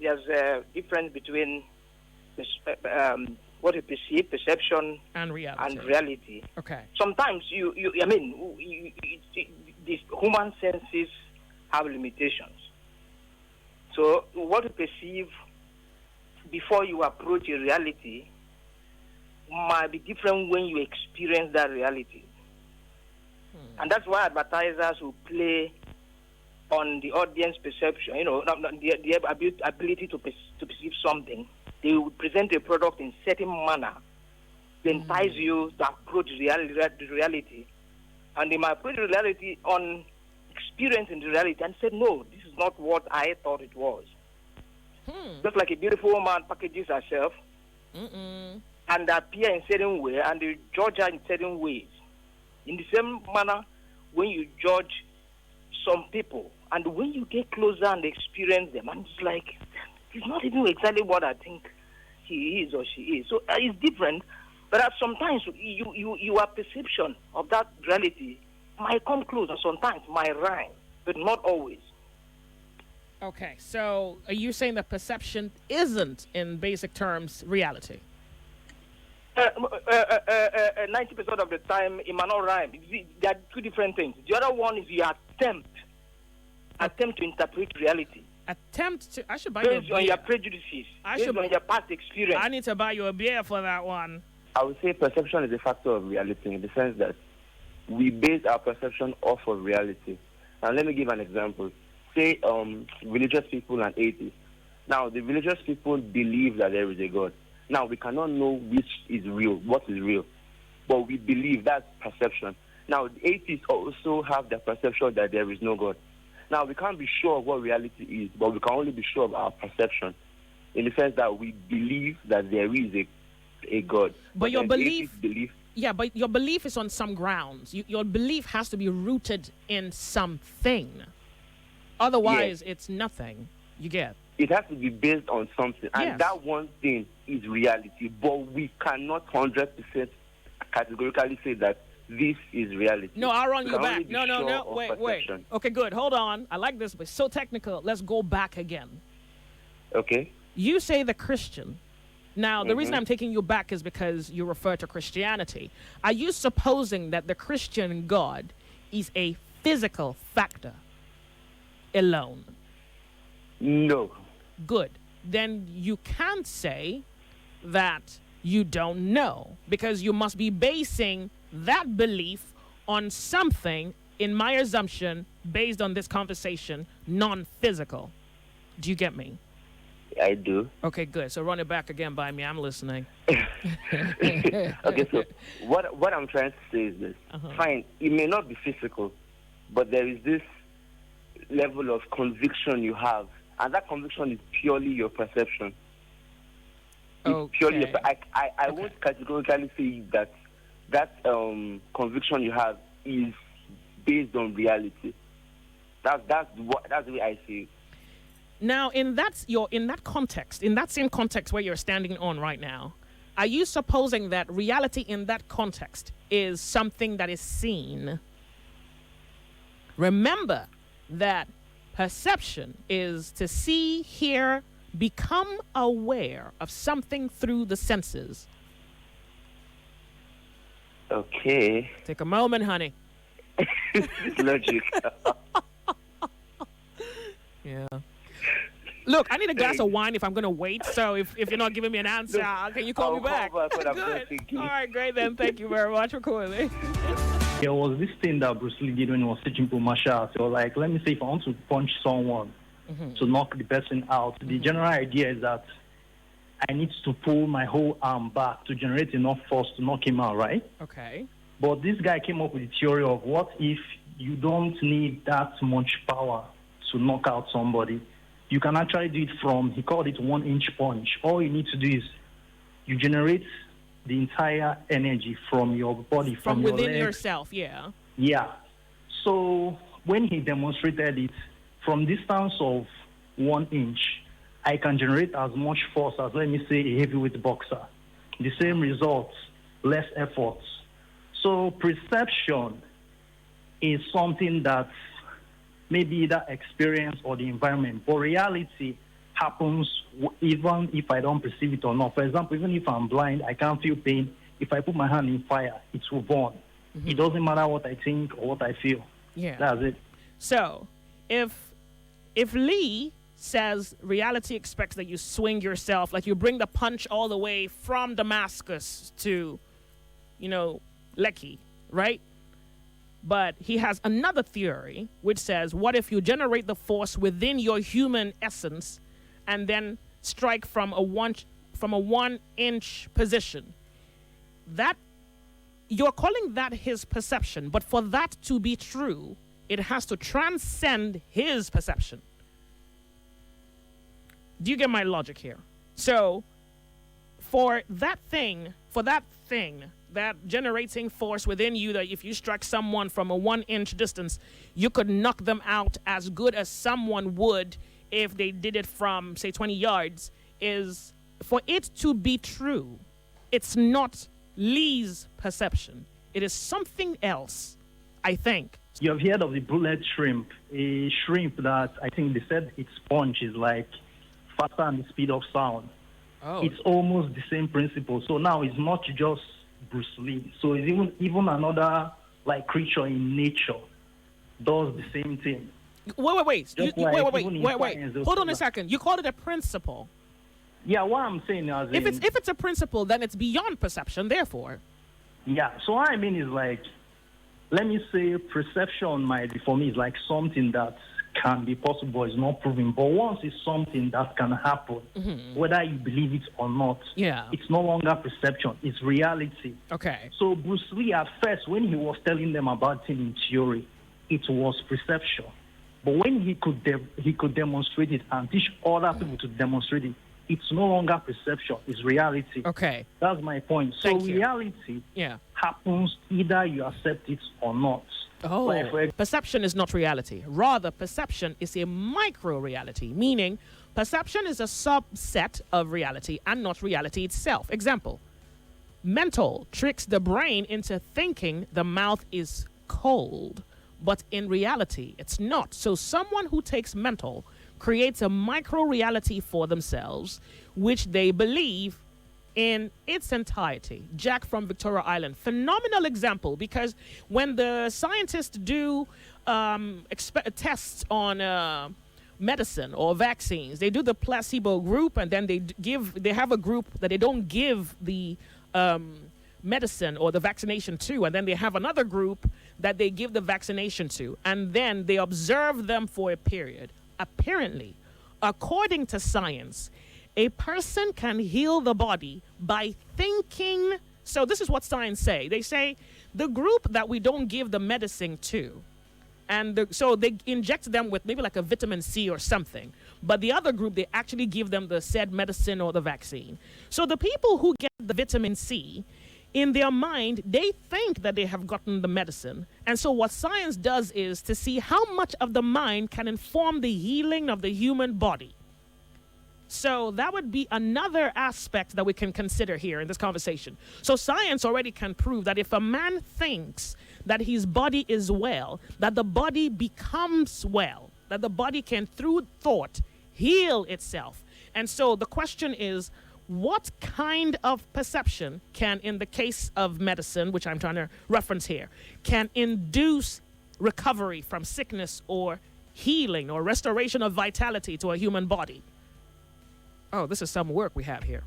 there's a difference between what you perceive, perception, and reality. Okay. Sometimes the human senses have limitations. So what you perceive before you approach a reality might be different when you experience that reality. And that's why advertisers will play on the audience perception, the ability to perceive something. They will present a product in certain manner to entice you to approach reality. And they might approach reality on experiencing the reality and say, no, this is not what I thought it was. Just like a beautiful woman packages herself and appear in certain way, and they judge her in certain ways. In the same manner, when you judge some people, and when you get closer and experience them, and it's like, it's not even exactly what I think he is or she is. So it's different, but sometimes your perception of that reality might come close, and sometimes might rhyme, but not always. Okay, so are you saying that perception isn't, in basic terms, reality? 90% of the time, it might not rhyme. There are two different things. The other one is you attempt to interpret reality. I should buy you a beer. Based on your prejudices, based on your past experience. I need to buy you a beer for that one. I would say perception is a factor of reality in the sense that we base our perception off of reality. Now, let me give an example. Say religious people and atheists. Now, the religious people believe that there is a God. Now, we cannot know which is real, what is real, but we believe that's perception. Now, the atheists also have the perception that there is no God. Now, we can't be sure of what reality is, but we can only be sure of our perception in the sense that we believe that there is a God. But your belief... Yeah, but your belief is on some grounds. Your belief has to be rooted in something. Otherwise, It's nothing. You get? It has to be based on something. And that one thing is reality. But we cannot 100% categorically say that this is reality. No, I'll run you back. No. Wait. Okay, good. Hold on. I like this, but it's so technical. Let's go back again. Okay. You say the Christian. Now, the reason I'm taking you back is because you refer to Christianity. Are you supposing that the Christian God is a physical factor alone? No. Good. Then you can't say that you don't know, because you must be basing that belief on something, in my assumption, based on this conversation, non-physical. Do you get me? I do. Okay, good. So run it back again by me. I'm listening. Okay, so what I'm trying to say is this. Fine, it may not be physical, but there is this level of conviction you have, and that conviction is purely your perception. It's purely your, I won't categorically say that conviction you have is based on reality. That's the way I see it. Now, in that same context where you're standing on right now, are you supposing that reality in that context is something that is seen? Remember that perception is to see, hear, become aware of something through the senses. Okay. Take a moment, honey. It's logic. Yeah. Look, I need a glass of wine if I'm going to wait. So if you're not giving me an answer, can you call me back? Good. All right, great then. Thank you very much for calling. There was this thing that Bruce Lee did when he was teaching for martial arts. So, like, let me say if I want to punch someone to knock the person out, the general idea is that I need to pull my whole arm back to generate enough force to knock him out, right? Okay. But this guy came up with the theory of what if you don't need that much power to knock out somebody. You can actually do it from, he called it 1-inch punch. All you need to do is you generate the entire energy from your body, from within your legs. Yourself, yeah. Yeah. So when he demonstrated it, from distance of 1 inch, I can generate as much force as, let me say, a heavyweight boxer. The same results, less effort. So perception is something that maybe either experience or the environment, but reality happens even if I don't perceive it or not. For example, even if I'm blind, I can't feel pain. If I put my hand in fire, it will burn. It doesn't matter what I think or what I feel. Yeah. That's it. So, if Lee says reality expects that you swing yourself, like you bring the punch all the way from Damascus to, Lekki, right? But he has another theory which says, what if you generate the force within your human essence and then strike from a 1-inch position? That you're calling that his perception, but for that to be true, it has to transcend his perception. Do you get my logic here? So, for that thing, that generating force within you, that if you strike someone from a 1-inch distance, you could knock them out as good as someone would if they did it from, say, 20 yards, is for it to be true. It's not Lee's perception. It is something else, I think. You have heard of the bullet shrimp, a shrimp that I think they said its punch is like faster than the speed of sound. Oh. It's almost the same principle. So now it's not just Bruce Lee. So it's even another like creature in nature does the same thing. Wait. Wait. Hold on a second. You called it a principle. Yeah, what I'm saying is if it's a principle, then it's beyond perception, therefore. Yeah, so what I mean is like, let me say perception might be, for me, is like something that can be possible, is not proven. But once it's something that can happen, whether you believe it or not, it's no longer perception, it's reality. Okay. So Bruce Lee, at first, when he was telling them about it in theory, it was perception. But when he could demonstrate it and teach other people to demonstrate it, it's no longer perception, it's reality. Okay. That's my point. So reality happens either you accept it or not. Oh, perception is not reality. Rather, perception is a micro-reality, meaning perception is a subset of reality and not reality itself. Example, mental tricks the brain into thinking the mouth is cold, but in reality, it's not. So someone who takes mental creates a micro-reality for themselves, which they believe in its entirety. Jack from Victoria Island, phenomenal example, because when the scientists do tests on medicine or vaccines, they do the placebo group, and then they have a group that they don't give the medicine or the vaccination to, and then they have another group that they give the vaccination to, and then they observe them for a period. Apparently, according to science, a person can heal the body by thinking. So this is what science say. They say the group that we don't give the medicine to, so they inject them with maybe like a vitamin C or something. But the other group, they actually give them the said medicine or the vaccine. So the people who get the vitamin C, in their mind, they think that they have gotten the medicine. And so what science does is to see how much of the mind can inform the healing of the human body. So that would be another aspect that we can consider here in this conversation. So science already can prove that if a man thinks that his body is well, that the body becomes well, that the body can, through thought, heal itself. And so the question is, what kind of perception can, in the case of medicine, which I'm trying to reference here, can induce recovery from sickness or healing or restoration of vitality to a human body? Oh, this is some work we have here.